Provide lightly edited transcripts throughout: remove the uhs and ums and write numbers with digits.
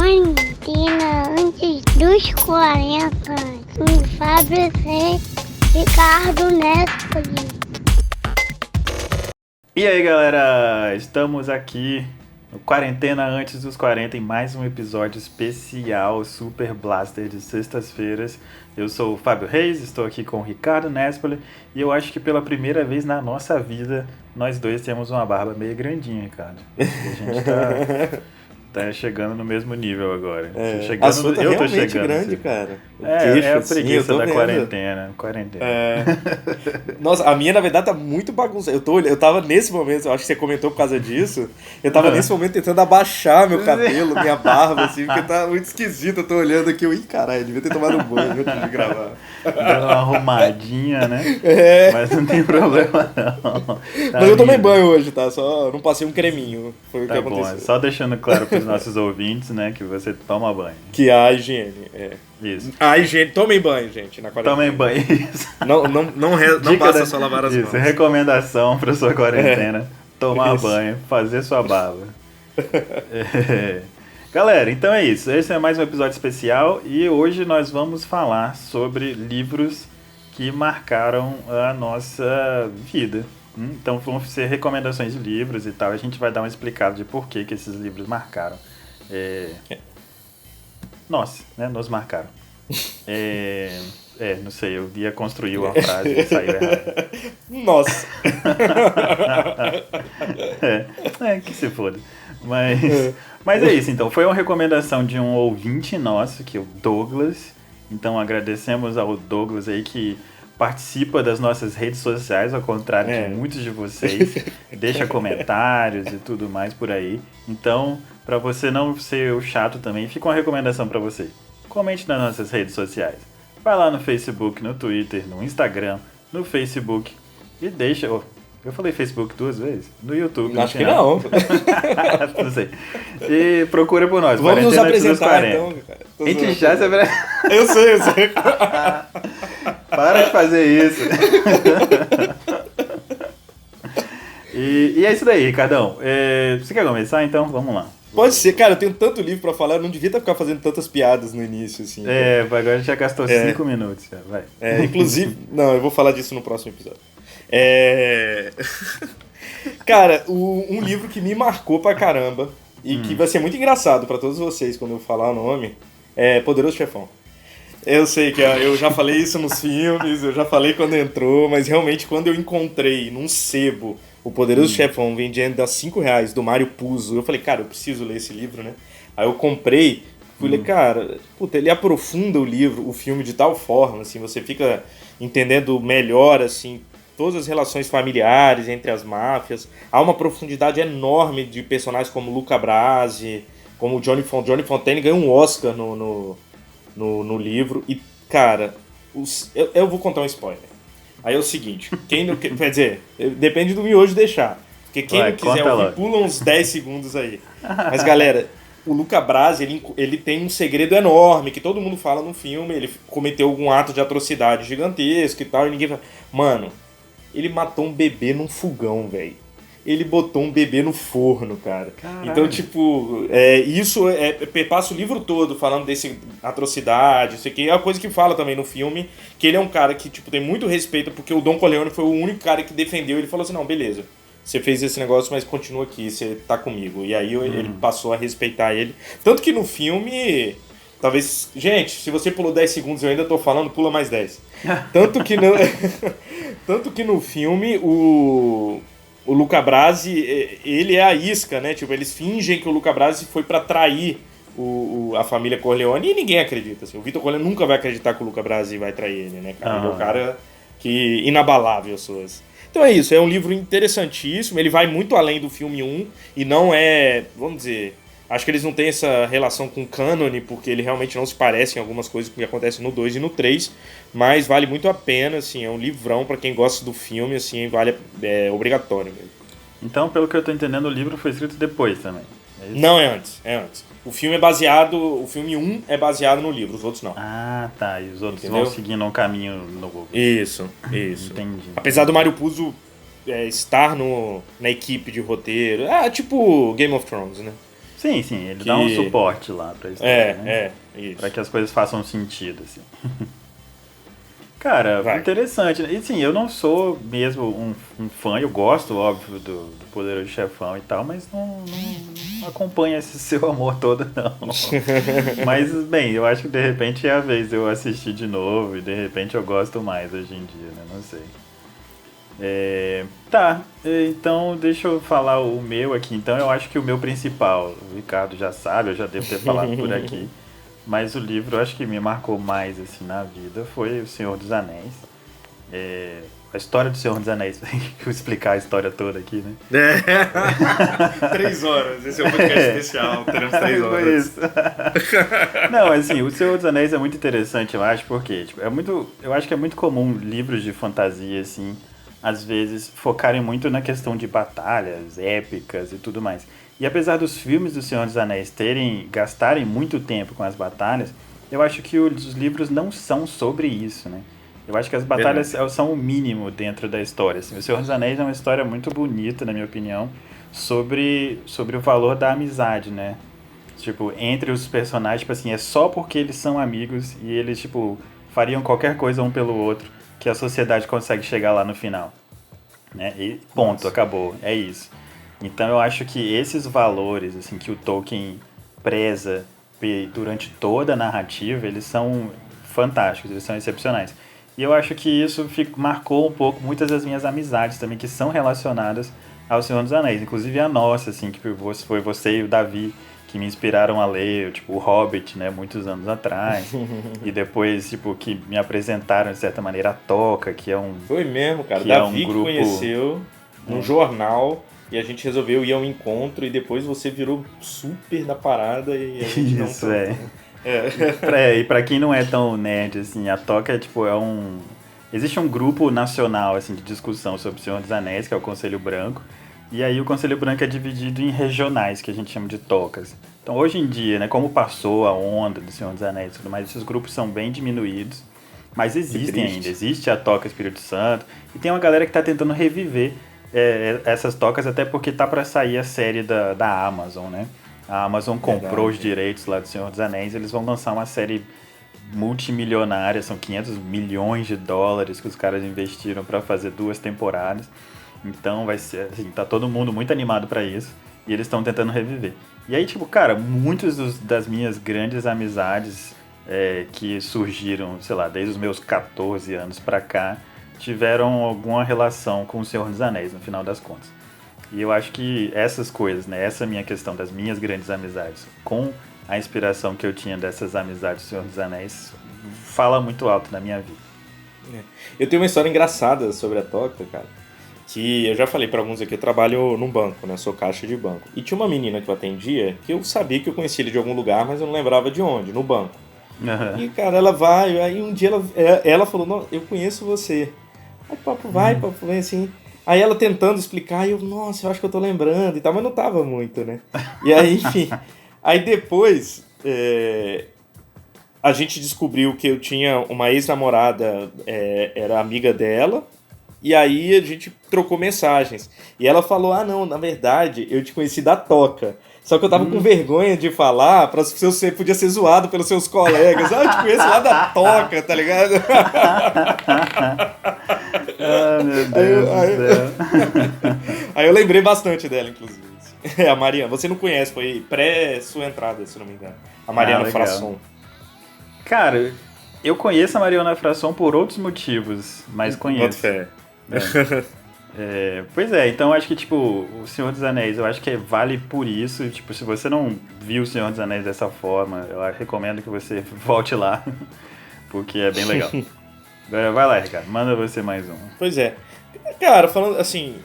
Quarentena antes dos 40, com Fábio C. Ricardo Nespoli. E aí galera, estamos aqui no Quarentena Antes dos 40 em mais um episódio especial Super Blaster de sextas-feiras. Eu sou o Fábio Reis, estou aqui com o Ricardo Nespoli e eu acho que pela primeira vez na nossa vida nós dois temos uma barba meio grandinha, Ricardo. A gente tá chegando no mesmo nível agora. A sua tá eu tô realmente chegando, grande, assim. cara. É a assim, preguiça eu tô da vendo. quarentena. Nossa, a minha na verdade tá muito bagunçada. Eu tava nesse momento, eu acho que você comentou por causa disso. Eu tava nesse momento tentando abaixar meu cabelo, minha barba, assim, porque tá muito esquisito. Eu tô olhando aqui, ih, caralho, devia ter tomado um banho antes de gravar. Dando uma arrumadinha, né? Mas não tem problema não. Tá Mas eu tomei lindo. banho hoje, tá? Só não passei um creminho. Foi o que Tá bom, aconteceu. só deixando claro pros nossos ouvintes, né, que você toma banho. Que a higiene, Isso. A higiene, tomem banho, gente, na quarentena. Tomem banho. Isso. Não Dica basta da- só lavar as Isso, mãos. recomendação pra sua quarentena. Tomar Isso. banho, fazer sua barba. É. Galera, então é isso. Esse é mais um episódio especial e hoje nós vamos falar sobre livros que marcaram a nossa vida. Então vão ser recomendações de livros e tal. A gente vai dar uma explicada de por que esses livros marcaram. Nossa, né? Nos marcaram. Não sei, eu ia construir uma frase e saiu errado. Nossa. Que se foda. Mas é isso, então. Foi uma recomendação de um ouvinte nosso, que é o Douglas. Então agradecemos ao Douglas aí que participa das nossas redes sociais, ao contrário de muitos de vocês. Deixa comentários e tudo mais por aí. Então, para você não ser o chato também, fica uma recomendação para você. Comente nas nossas redes sociais. Vai lá no Facebook, no Twitter, no Instagram, no Facebook e deixa... Eu falei Facebook 2 vezes? No YouTube. no Acho que final. não. Não sei. E procura por nós. Vamos nos Quarentena Antes dos apresentar 40. então, cara. A gente já se apresenta. Eu sei. Para de fazer isso. E é isso daí, Ricardão. Você quer começar então? Vamos lá. Pode ser, cara, eu tenho tanto livro pra falar, eu não devia ficar fazendo tantas piadas no início, assim. Agora a gente já gastou 5 minutos. Já. Vai. Inclusive, não, eu vou falar disso no próximo episódio. Cara, um livro que me marcou pra caramba e que vai ser muito engraçado pra todos vocês quando eu falar o nome é Poderoso Chefão. Eu sei que eu já falei isso nos filmes, eu já falei quando entrou, mas realmente quando eu encontrei num sebo o Poderoso Chefão vendendo a R$5 do Mário Puzo, eu falei, cara, eu preciso ler esse livro, né? Aí eu comprei, falei, cara, puta, ele aprofunda o filme de tal forma, assim, você fica entendendo melhor, assim, todas as relações familiares entre as máfias. Há uma profundidade enorme de personagens como Luca Brasi, como o Johnny Fontaine ganhou um Oscar no livro. E, cara, eu vou contar um spoiler. Aí é o seguinte, quem não quer dizer, depende do miojo deixar. Porque quem não quiser ouvir, pula uns 10 segundos aí. Mas, galera, o Luca Brasi, ele tem um segredo enorme, que todo mundo fala no filme, ele cometeu algum ato de atrocidade gigantesco e tal, e ninguém fala... Mano, ele matou um bebê num fogão, velho. Ele botou um bebê no forno, cara. Caralho. Então, tipo, isso passa o livro todo falando desse atrocidade, isso aqui. É uma coisa que fala também no filme, que ele é um cara que, tipo, tem muito respeito, porque o Don Corleone foi o único cara que defendeu. Ele falou assim, não, beleza, você fez esse negócio, mas continua aqui, você tá comigo. E aí ele passou a respeitar ele. Tanto que no filme... Talvez... Gente, se você pulou 10 segundos e eu ainda tô falando, pula mais 10. Tanto que no filme, o Luca Brasi, ele é a isca, né? Tipo, eles fingem que o Luca Brasi foi pra trair a família Corleone e ninguém acredita. Assim. O Vitor Corleone nunca vai acreditar que o Luca Brasi vai trair ele, né, cara? Ele é um cara que inabalável, suas. Então é isso, é um livro interessantíssimo, ele vai muito além do filme 1 e não é, vamos dizer... Acho que eles não têm essa relação com o cânone, porque ele realmente não se parece em algumas coisas que acontecem no 2 e no 3, mas vale muito a pena, assim, é um livrão pra quem gosta do filme, assim, é obrigatório mesmo. Então, pelo que eu tô entendendo, o livro foi escrito depois também. É isso? Não, é antes. O filme 1 é baseado no livro, os outros não. Ah, tá, e os outros Entendeu? vão seguindo um caminho novo. Isso. Entendi. Apesar do Mário Puzo estar na equipe de roteiro, tipo Game of Thrones, né? Sim, ele dá um suporte lá pra história, né? Isso. Pra que as coisas façam sentido, assim. Cara, interessante. E sim, eu não sou mesmo um fã, eu gosto, óbvio, do Poderoso Chefão e tal, mas não acompanha esse seu amor todo, não. Mas, bem, eu acho que de repente é a vez de eu assistir de novo e de repente eu gosto mais hoje em dia, né? Não sei. Tá, então deixa eu falar o meu aqui. Então eu acho que o meu principal, o Ricardo já sabe, eu já devo ter falado por aqui. Mas o livro, eu acho que me marcou mais assim na vida foi O Senhor dos Anéis. A história do Senhor dos Anéis. Vou explicar a história toda aqui, né? 3 horas. Esse é um podcast especial. Teremos 3 horas. Isso. Não, assim, O Senhor dos Anéis é muito interessante, eu acho, porque tipo, eu acho que é muito comum livros de fantasia, assim, às vezes focarem muito na questão de batalhas épicas e tudo mais. E apesar dos filmes do Senhor dos Anéis gastarem muito tempo com as batalhas, eu acho que os livros não são sobre isso, né? Eu acho que as batalhas são o mínimo dentro da história. Assim. O Senhor dos Anéis é uma história muito bonita, na minha opinião, sobre o valor da amizade, né? Tipo, entre os personagens, tipo assim, é só porque eles são amigos e eles, tipo, fariam qualquer coisa um pelo outro que a sociedade consegue chegar lá no final. Né? E ponto, acabou. É isso. Então eu acho que esses valores assim, que o Tolkien preza durante toda a narrativa, eles são fantásticos, eles são excepcionais. E eu acho que isso marcou um pouco muitas das minhas amizades também, que são relacionadas ao Senhor dos Anéis. Inclusive a nossa, assim, que foi você e o Davi que me inspiraram a ler, tipo, o Hobbit, né, muitos anos atrás. E depois, tipo, que me apresentaram, de certa maneira, a Toca, que é um... Foi mesmo, cara. Que Davi é um grupo... que conheceu num jornal... E a gente resolveu ir ao encontro e depois você virou super na parada e a gente Isso, não... E pra quem não é tão nerd, assim, a Toca tipo, existe um grupo nacional, assim, de discussão sobre o Senhor dos Anéis, que é o Conselho Branco. E aí o Conselho Branco é dividido em regionais, que a gente chama de tocas. Então hoje em dia, né, como passou a onda do Senhor dos Anéis e tudo mais, esses grupos são bem diminuídos. Mas existem ainda, existe a Toca Espírito Santo. E tem uma galera que tá tentando reviver essas tocas, até porque tá para sair a série da Amazon, né? A Amazon comprou os direitos lá do Senhor dos Anéis, eles vão lançar uma série multimilionária, são 500 milhões de dólares que os caras investiram para fazer 2 temporadas. Então vai ser, assim, tá todo mundo muito animado para isso e eles estão tentando reviver. E aí, tipo, cara, muitas das minhas grandes amizades que surgiram, sei lá, desde os meus 14 anos pra cá, tiveram alguma relação com o Senhor dos Anéis, no final das contas. E eu acho que essas coisas, né, essa minha questão das minhas grandes amizades, com a inspiração que eu tinha dessas amizades do Senhor dos Anéis, fala muito alto na minha vida. Eu tenho uma história engraçada sobre a Toca, cara, que eu já falei pra alguns aqui, eu trabalho num banco, né, sou caixa de banco. E tinha uma menina que eu atendia, que eu sabia que eu conhecia ele de algum lugar, mas eu não lembrava de onde, no banco. Uhum. E, cara, ela vai, aí um dia ela falou, não, eu conheço você. Aí papo vai, papo vem, assim. Aí ela tentando explicar, e eu, nossa, eu acho que eu tô lembrando e tal, mas não tava muito, né? E aí, enfim, aí depois a gente descobriu que eu tinha uma ex-namorada, era amiga dela, e aí a gente trocou mensagens. E ela falou, ah não, na verdade, eu te conheci da Toca. Só que eu tava com vergonha de falar, pra você podia ser zoado pelos seus colegas. Ah, eu te conheço lá da Toca, tá ligado? Ah, meu Deus do céu. Aí eu lembrei bastante dela, inclusive. A Mariana, você não conhece, foi pré-sua entrada, se não me engano. A Mariana Frasson. Cara, eu conheço a Mariana Frasson por outros motivos, mas conheço. Boto fé. Pois é, então acho que, tipo, o Senhor dos Anéis, eu acho que vale por isso. Tipo, se você não viu o Senhor dos Anéis dessa forma, eu recomendo que você volte lá, porque é bem legal. Agora vai lá, Ricardo, manda você mais um. Pois é. Cara, falando assim,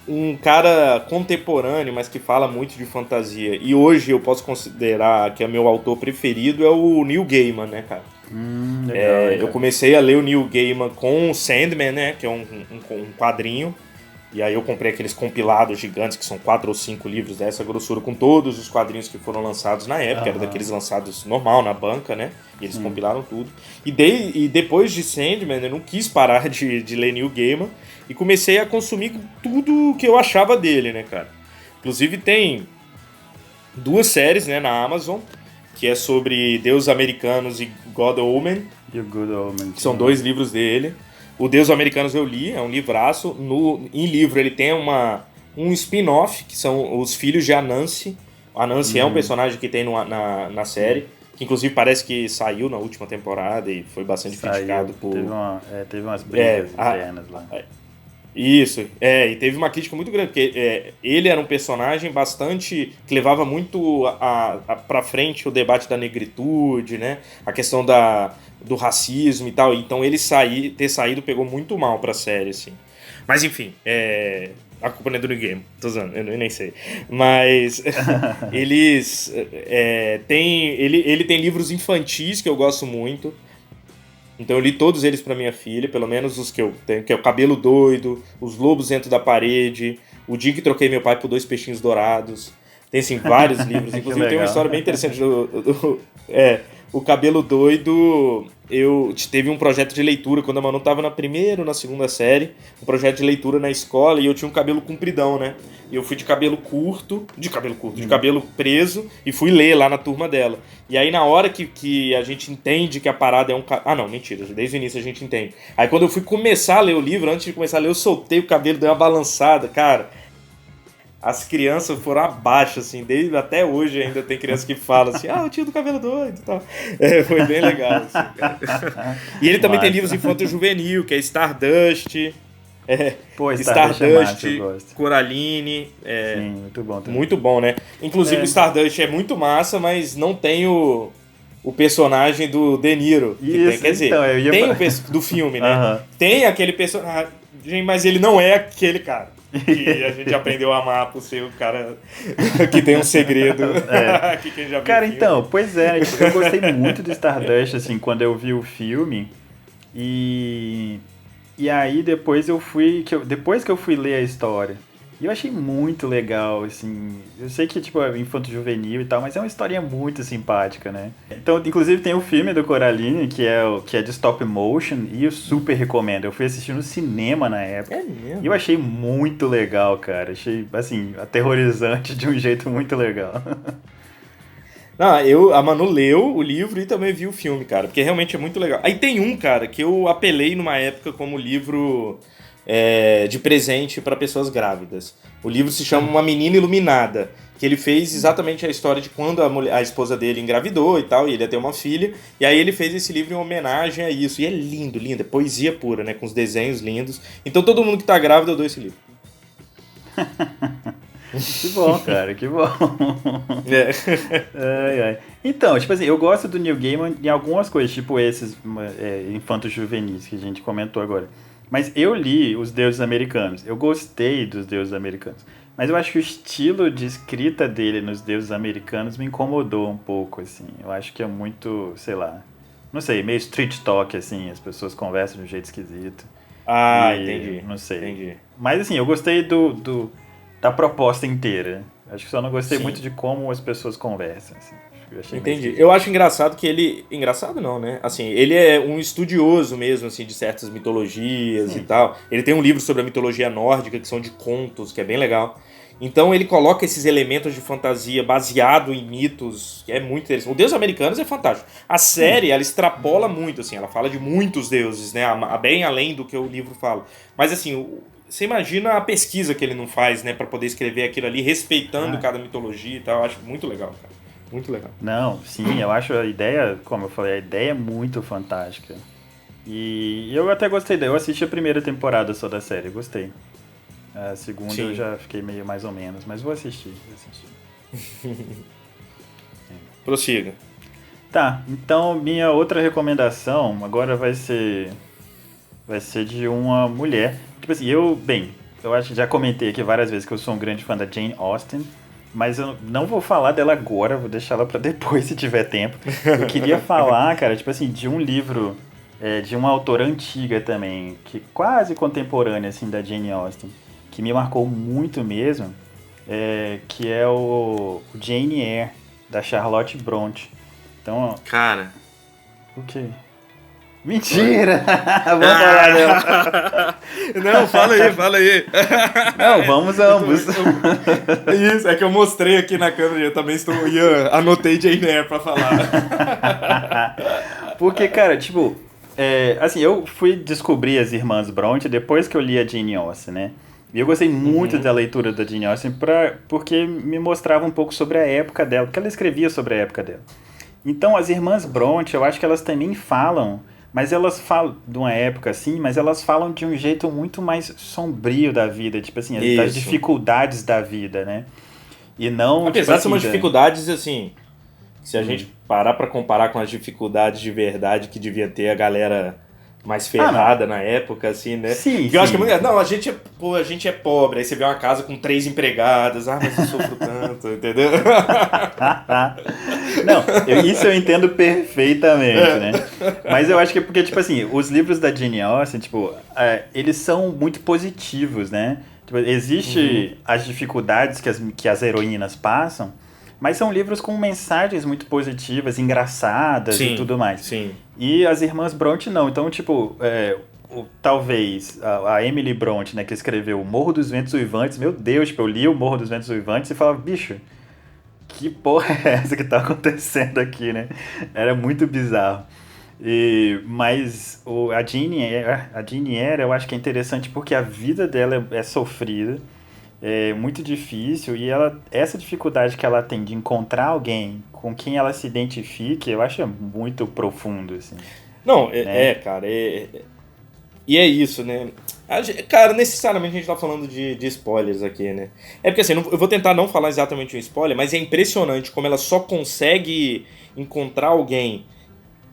um cara contemporâneo, mas que fala muito de fantasia, e hoje eu posso considerar que é meu autor preferido, é o Neil Gaiman, né, cara? Legal. Eu comecei a ler o Neil Gaiman com o Sandman, né, que é um quadrinho, e aí eu comprei aqueles compilados gigantes, que são 4 ou 5 livros dessa grossura, com todos os quadrinhos que foram lançados na época, era daqueles lançados normal, na banca, né, e eles compilaram tudo. E depois de Sandman, eu não quis parar de ler Neil Gaiman, e comecei a consumir tudo que eu achava dele, né, cara. Inclusive tem 2 séries, né, na Amazon, que é sobre Deuses Americanos e God Omen. E o Good Omens. Que são 2 livros dele. O Deuses Americanos eu li, é um livraço. Em livro ele tem um spin-off, que são os filhos de Anansi. Anansi é um personagem que tem na série, que inclusive parece que saiu na última temporada e foi bastante criticado por... Teve umas brigas internas lá. Isso, e teve uma crítica muito grande, porque ele era um personagem bastante... que levava muito pra frente o debate da negritude, né? A questão do racismo e tal. Então ele ter saído pegou muito mal pra série, assim. Mas enfim, a culpa não é do New Game, tô usando, eu nem sei. Mas eles ele tem livros infantis que eu gosto muito. Então eu li todos eles pra minha filha, pelo menos os que eu tenho, que é o Cabelo Doido, Os Lobos Dentro da Parede, O Dia que Troquei Meu Pai por 2 Peixinhos Dourados. Tem, assim, vários livros. Inclusive tem uma história bem interessante o Cabelo Doido, teve um projeto de leitura quando a Manu tava na primeira ou na segunda série, um projeto de leitura na escola, e eu tinha um cabelo compridão, né? E eu fui de cabelo preso, e fui ler lá na turma dela. E aí na hora que a gente entende que a parada é um... Ah, não, mentira, desde o início a gente entende. Aí quando eu fui começar a ler o livro, antes de começar a ler, eu soltei o cabelo, dei uma balançada, cara... As crianças foram abaixo, assim, até hoje ainda tem crianças que falam assim, o tio do cabelo doido e tal. Foi bem legal, assim, cara. E ele também tem livros infanto-juvenil, que é Stardust, Stardust, Coraline. Sim, muito bom também. Muito bom, né? Inclusive o Stardust é muito massa, mas não tem o personagem do De Niro. Quer dizer, tem o do filme, né? Tem aquele personagem, mas ele não é aquele cara. E a gente aprendeu a amar por ser o cara que tem um segredo. Que quem já viu cara, então, pois é, eu gostei muito do Stardust, assim, quando eu vi o filme. E aí depois depois que eu fui ler a história, e eu achei muito legal, assim. Eu sei que tipo, é infanto-juvenil e tal, mas é uma historinha muito simpática, né? Então, inclusive tem o filme do Coraline, que é de stop motion, e eu super recomendo. Eu fui assistir no cinema na época. É mesmo? E eu achei muito legal, cara. Achei, assim, aterrorizante de um jeito muito legal. Não, a Manu leu o livro e também viu o filme, cara, porque realmente é muito legal. Aí tem um, cara, que eu apelei numa época como livro de presente para pessoas grávidas. O livro se chama Uma Menina Iluminada, que ele fez exatamente a história de quando a esposa dele engravidou e tal, e ele ia ter uma filha, e aí ele fez esse livro em homenagem a isso. E é lindo, lindo, é poesia pura, né, com os desenhos lindos. Então todo mundo que tá grávido, eu dou esse livro. Que bom, cara, que bom. Então, tipo assim, eu gosto do Neil Gaiman em algumas coisas, tipo esses infantos juvenis que a gente comentou agora. Mas eu li Os Deuses Americanos, eu gostei dos Deuses Americanos. Mas eu acho que o estilo de escrita dele nos Deuses Americanos me incomodou um pouco, assim. Eu acho que é muito, sei lá, não sei, meio street talk, assim, as pessoas conversam de um jeito esquisito. Entendi. Não sei. Entendi. Mas assim, eu gostei da proposta inteira. Acho que só não gostei muito de como as pessoas conversam, assim. Entendi. Eu acho engraçado que ele... Engraçado não, né? Assim, ele é um estudioso mesmo, assim, de certas mitologias e tal. Ele tem um livro sobre a mitologia nórdica, que são de contos, que é bem legal. Então ele coloca esses elementos de fantasia baseado em mitos, que é muito interessante. O Deus Americanos é fantástico. A série, ela extrapola muito, assim, ela fala de muitos deuses, né? Bem além do que o livro fala. Mas, assim, você imagina a pesquisa que ele não faz, né? Pra poder escrever aquilo ali, respeitando cada mitologia e tal. Eu acho muito legal, cara. Muito legal. Não, sim, eu acho a ideia, como eu falei, a ideia é muito fantástica. E eu até gostei dela. Eu assisti a primeira temporada só da série, gostei. A segunda eu já fiquei meio mais ou menos, mas vou assistir. Prossiga. Tá, então minha outra recomendação agora vai ser de uma mulher. Tipo assim, eu acho que já comentei aqui várias vezes que eu sou um grande fã da Jane Austen. Mas eu não vou falar dela agora, vou deixar ela pra depois, se tiver tempo. Eu queria falar, cara, tipo assim, de um livro de uma autora antiga também, que quase contemporânea, assim, da Jane Austen, que me marcou muito mesmo, que é o Jane Eyre, da Charlotte Brontë. Então, cara... o quê? Mentira! Vamos falar dela. Não, fala aí. Não, vamos ambos. Isso, é que eu mostrei aqui na câmera, eu também anotei Jane Eyre pra falar. Porque, cara, tipo, assim, eu fui descobrir as Irmãs Brontë depois que eu li a Jane Austen, né? E eu gostei muito da leitura da Jane Austen porque me mostrava um pouco sobre a época dela, porque ela escrevia sobre a época dela. Então, as Irmãs Brontë, eu acho que elas também falam, mas elas falam de uma época assim, mas elas falam de um jeito muito mais sombrio da vida, tipo assim, das dificuldades da vida, né? E não, apesar tipo de ser umas assim, dificuldades, assim, se a gente parar pra comparar com as dificuldades de verdade que devia ter a galera mais ferrada na época, assim, né? Sim, eu acho que é muito... Não, a gente é pobre, aí você vê uma casa com 3 empregadas, mas eu sofro tanto, entendeu? Não, isso eu entendo perfeitamente, né? Mas eu acho que é porque, tipo assim, os livros da Jane Austen, tipo, eles são muito positivos, né? Tipo, existe as dificuldades que as heroínas passam, mas são livros com mensagens muito positivas, engraçadas e tudo mais. Sim. E as Irmãs Brontë não. Então, tipo, talvez a Emily Brontë, né, que escreveu O Morro dos Ventos Uivantes, meu Deus, tipo, eu li O Morro dos Ventos Uivantes e falava, bicho, que porra é essa que tá acontecendo aqui, né? Era muito bizarro. Mas a Jane Eyre, eu acho que é interessante porque a vida dela é sofrida, é muito difícil, e essa dificuldade que ela tem de encontrar alguém com quem ela se identifique, eu acho muito profundo, assim. Não, né? Cara, e é isso, né? Cara, necessariamente a gente tá falando de spoilers aqui, né? É porque assim, eu vou tentar não falar exatamente um spoiler, mas é impressionante como ela só consegue encontrar alguém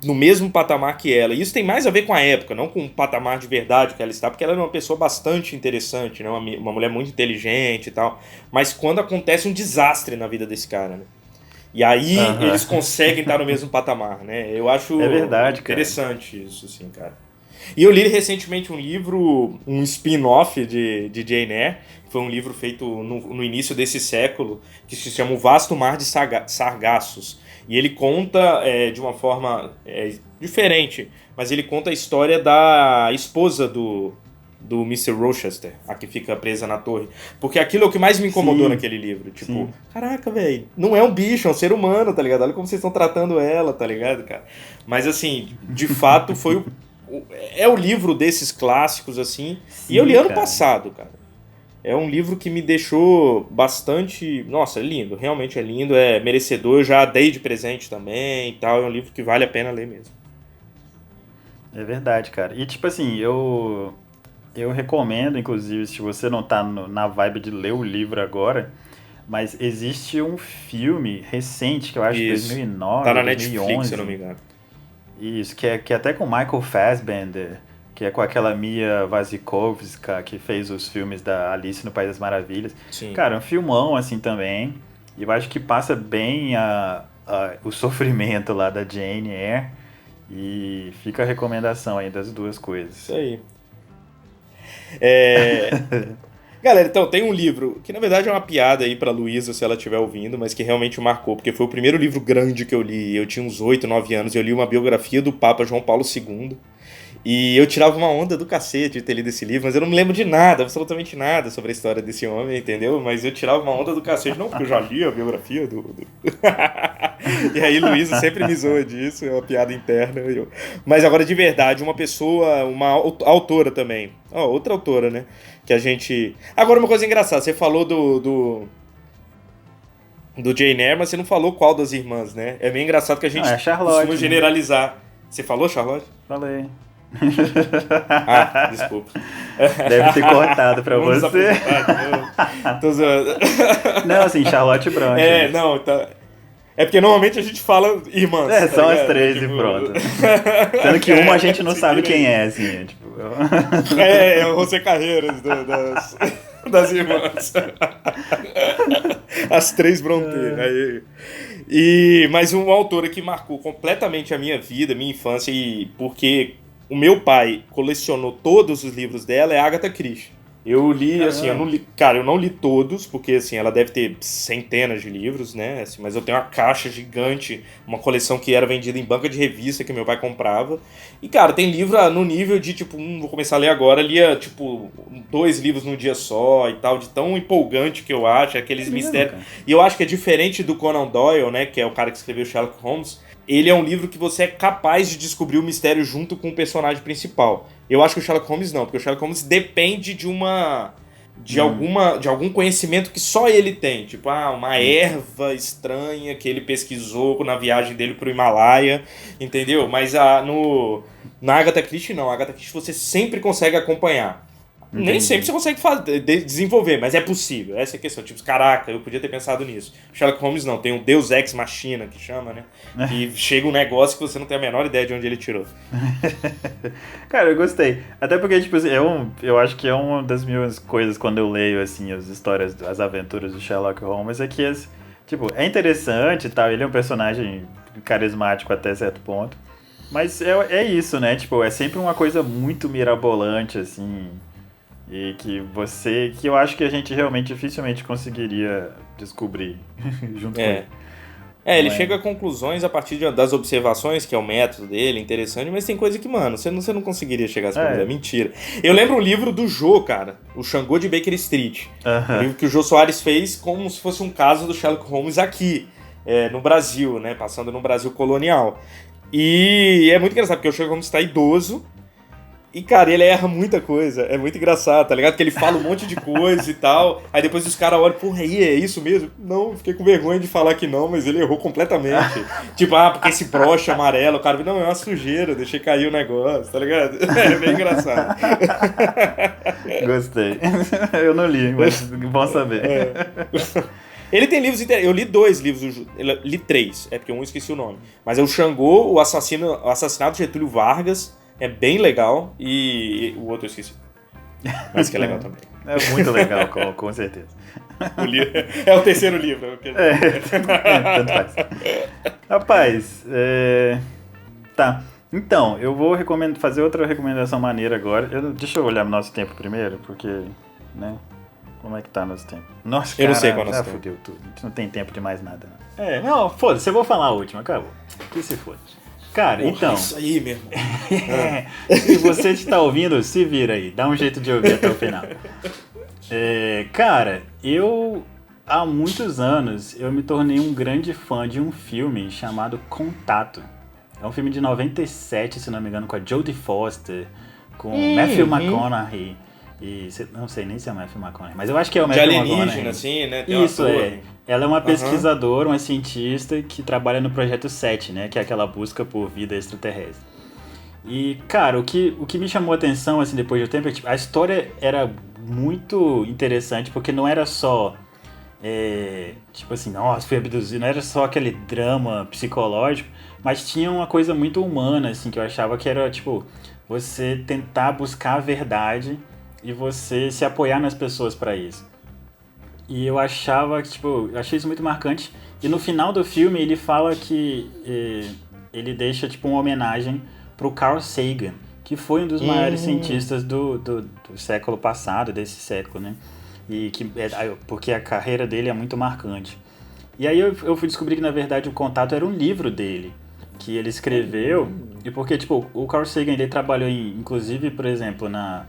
no mesmo patamar que ela. E isso tem mais a ver com a época, não com o patamar de verdade que ela está, porque ela é uma pessoa bastante interessante, né? Uma mulher muito inteligente e tal. Mas quando acontece um desastre na vida desse cara, né? E aí eles conseguem estar no mesmo patamar, né? Eu acho verdade, interessante cara. Isso, assim, cara. E eu li recentemente um livro, um spin-off de Jane Eyre, que foi um livro feito no início desse século, que se chama O Vasto Mar de Sargassos. E ele conta de uma forma diferente, mas ele conta a história da esposa do Mr. Rochester, a que fica presa na torre. Porque aquilo é o que mais me incomodou naquele livro. Tipo, caraca, velho, não é um bicho, é um ser humano, tá ligado? Olha como vocês estão tratando ela, tá ligado, cara? Mas assim, de fato foi o livro desses clássicos, assim. Sim, e eu li ano passado, cara. É um livro que me deixou bastante... Nossa, é lindo, realmente é lindo, é merecedor. Eu já dei de presente também e tal. É um livro que vale a pena ler mesmo. É verdade, cara. E tipo assim, eu recomendo, inclusive, se você não tá na vibe de ler o livro agora, mas existe um filme recente, que eu acho de 2009, tá na 2011. Netflix, se eu não me engano. Isso, que é até com Michael Fassbender, que é com aquela Mia Wasikowska, que fez os filmes da Alice no País das Maravilhas. Sim. Cara, um filmão assim também. E eu acho que passa bem o sofrimento lá da Jane Eyre. E fica a recomendação aí das duas coisas. Isso aí. Galera, então, tem um livro que na verdade é uma piada aí pra Luísa, se ela estiver ouvindo, mas que realmente marcou, porque foi o primeiro livro grande que eu li. Eu tinha uns 8, 9 anos, e eu li uma biografia do Papa João Paulo II. E eu tirava uma onda do cacete de ter lido esse livro, mas eu não me lembro de nada, absolutamente nada sobre a história desse homem, entendeu? Mas eu tirava uma onda do cacete, não, porque eu já li a biografia do... E aí Luísa sempre me zoa disso, é uma piada interna. Mas agora, de verdade, uma pessoa, uma autora também, outra autora, né? Que a gente... Agora, uma coisa engraçada, você falou do Jane Eyre, mas você não falou qual das irmãs, né? É meio engraçado que a gente costuma generalizar. Você falou, Charlotte? Falei. Desculpa. Deve ter cortado pra você. Tô zoando. Não, assim, Charlotte Brontë. Não, tá. É porque normalmente a gente fala irmãs. São tá as três e pronto. Sendo que uma a gente não sabe quem é, assim. Tipo... É o José Carreiras das irmãs. As três Brontë. Mas uma autora que marcou completamente a minha vida, minha infância, e porque o meu pai colecionou todos os livros dela, é Agatha Christie. Eu li, assim, eu não li todos, porque, assim, ela deve ter centenas de livros, né, assim, mas eu tenho uma caixa gigante, uma coleção que era vendida em banca de revista que meu pai comprava, e, cara, tem livro no nível de, tipo, vou começar a ler agora, lia, tipo, 2 livros num dia só e tal, de tão empolgante que eu acho, aqueles mistérios, e eu acho que é diferente do Conan Doyle, né, que é o cara que escreveu Sherlock Holmes. Ele é um livro que você é capaz de descobrir o mistério junto com o personagem principal. Eu acho que o Sherlock Holmes não, porque o Sherlock Holmes depende de algum conhecimento que só ele tem. Tipo, uma erva estranha que ele pesquisou na viagem dele pro Himalaia, entendeu? Mas na Agatha Christie não. A Agatha Christie você sempre consegue acompanhar. Entendi. Nem sempre você consegue desenvolver, mas é possível. Essa é a questão. Tipo, caraca, eu podia ter pensado nisso. Sherlock Holmes não, tem um Deus Ex Machina, que chama, né? Que chega um negócio que você não tem a menor ideia de onde ele tirou. Cara, eu gostei. Até porque, tipo assim, eu acho que é uma das minhas coisas quando eu leio, assim, as histórias, as aventuras do Sherlock Holmes, é que, tipo, é interessante e tal, ele é um personagem carismático até certo ponto, mas é isso, né? Tipo, é sempre uma coisa muito mirabolante, assim... E que eu acho que a gente realmente dificilmente conseguiria descobrir junto com ele. Ele chega a conclusões a partir das observações, que é o método dele, interessante, mas tem coisa que, mano, você não conseguiria chegar a essa conclusão, é mentira. Eu lembro um livro do Jô, cara, o Xangô de Baker Street, um livro que o Jô Soares fez como se fosse um caso do Sherlock Holmes aqui, no Brasil, né, passando no Brasil colonial. E é muito engraçado, porque o Sherlock Holmes está idoso, e, cara, ele erra muita coisa. É muito engraçado, tá ligado? Porque ele fala um monte de coisa e tal. Aí depois os caras olham, porra, aí é isso mesmo? Não, fiquei com vergonha de falar que não, mas ele errou completamente. Tipo, porque esse broche amarelo, o cara, não, é uma sujeira, deixei cair o negócio, tá ligado? É bem engraçado. Gostei. Eu não li, mas bom saber. Ele tem livros interessantes. Eu li 2 livros, li 3, é porque um eu esqueci o nome. Mas é o Xangô, o Assassinato de Getúlio Vargas. É bem legal, e o outro eu esqueci. Mas que é legal também. É muito legal, com certeza. É o terceiro livro. Tanto faz. Rapaz, tá. Então, eu vou fazer outra recomendação maneira agora. Deixa eu olhar o nosso tempo primeiro, porque, né? Como é que tá nosso tempo? Nossa, cara, eu não sei qual é nosso tempo. Fudeu tudo. A gente não tem tempo de mais nada, não. Não, foda-se, eu vou falar a última, acabou. Que se foda. Cara, então... Isso aí, meu irmão. Se você está ouvindo, se vira aí. Dá um jeito de ouvir até o final. Cara, há muitos anos, eu me tornei um grande fã de um filme chamado Contato. É um filme de 97, se não me engano, com a Jodie Foster, com Matthew McConaughey. E não sei nem se é o Matthew McConaughey, mas eu acho que é o Matthew McConaughey. De alienígena, assim, né? Tem isso, Ela é uma pesquisadora, uma cientista que trabalha no Projeto 7, né? Que é aquela busca por vida extraterrestre. E, cara, o que me chamou a atenção, assim, depois do tempo, é que tipo, a história era muito interessante, porque não era só, tipo assim, nossa, fui abduzido, não era só aquele drama psicológico, mas tinha uma coisa muito humana, assim, que eu achava que era, tipo, você tentar buscar a verdade e você se apoiar nas pessoas para isso. E eu achava que, tipo, eu achei isso muito marcante. E no final do filme ele fala que ele deixa, tipo, uma homenagem pro Carl Sagan, que foi um dos maiores cientistas do século passado, desse século, né? E porque a carreira dele é muito marcante. E aí eu fui descobrir que, na verdade, o Contato era um livro dele, que ele escreveu. E porque, tipo, o Carl Sagan, ele trabalhou, inclusive, por exemplo, na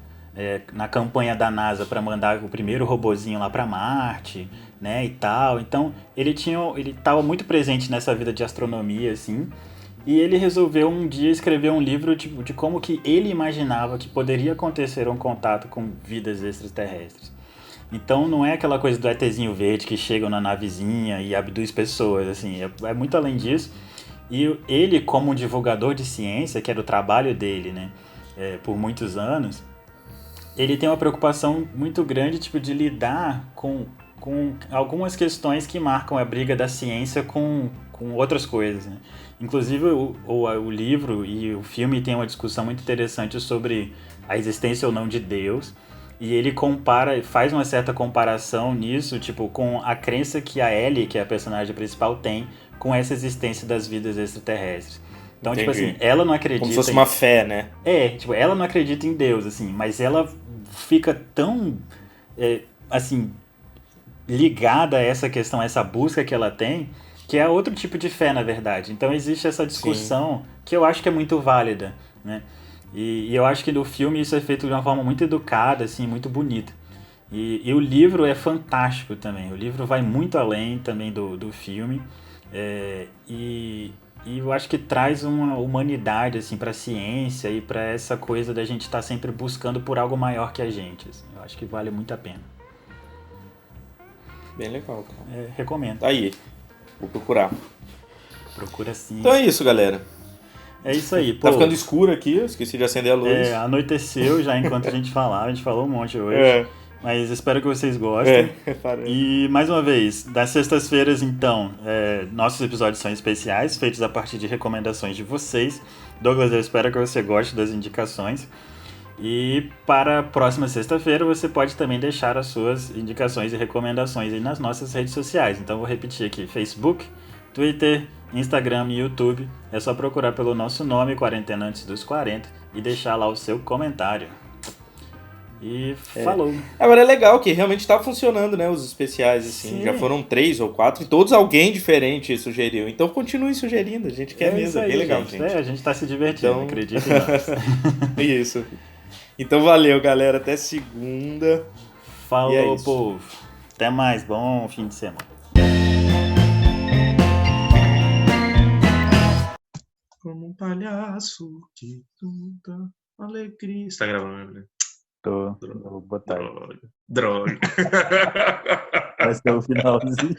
campanha da NASA para mandar o primeiro robozinho lá para Marte, né, e tal. Então, ele estava muito presente nessa vida de astronomia, assim, e ele resolveu um dia escrever um livro tipo, de como que ele imaginava que poderia acontecer um contato com vidas extraterrestres. Então, não é aquela coisa do ETzinho verde que chegam na navezinha e abduz pessoas, assim, é muito além disso. E ele, como um divulgador de ciência, que era o trabalho dele, né, por muitos anos, ele tem uma preocupação muito grande, tipo, de lidar com algumas questões que marcam a briga da ciência com outras coisas, né? Inclusive, o livro e o filme tem uma discussão muito interessante sobre a existência ou não de Deus, e ele faz uma certa comparação nisso, tipo, com a crença que a Ellie, que é a personagem principal, tem com essa existência das vidas extraterrestres. Então, entendi. Tipo assim, ela não acredita... Como se fosse uma fé, né? Tipo, ela não acredita em Deus, assim, mas ela fica tão, assim, ligada a essa questão, a essa busca que ela tem, que é outro tipo de fé, na verdade. Então existe essa discussão que eu acho que é muito válida, né? E eu acho que no filme isso é feito de uma forma muito educada, assim, muito bonita. E o livro é fantástico também. O livro vai muito além também do filme. E eu acho que traz uma humanidade assim, para a ciência e para essa coisa da gente estar sempre buscando por algo maior que a gente. Assim. Eu acho que vale muito a pena. Bem legal, cara. Recomendo. Tá aí. Vou procurar. Procura sim. Então é isso, galera. É isso aí. Pô, Tá ficando escuro aqui, eu esqueci de acender a luz. Anoiteceu já enquanto a gente falava. A gente falou um monte hoje. Mas espero que vocês gostem. E, mais uma vez, das sextas-feiras, então, nossos episódios são especiais, feitos a partir de recomendações de vocês. Douglas, eu espero que você goste das indicações. E para a próxima sexta-feira, você pode também deixar as suas indicações e recomendações aí nas nossas redes sociais. Então, vou repetir aqui: Facebook, Twitter, Instagram e YouTube. É só procurar pelo nosso nome, Quarentena Antes dos 40, e deixar lá o seu comentário. E falou. Agora é legal que realmente tá funcionando, né, os especiais, assim. Sim. Já foram 3 ou 4 e todos alguém diferente sugeriu. Então continue sugerindo, a gente quer mesmo, é bem legal, gente. A gente tá se divertindo, então... acredita em nós. Isso. Então valeu, galera, até segunda. Falou, povo. Até mais, bom fim de semana. Como um palhaço de tanta alegria. Você tá gravando, né? Tô, vou botar aí. Droga. Vai ser o finalzinho.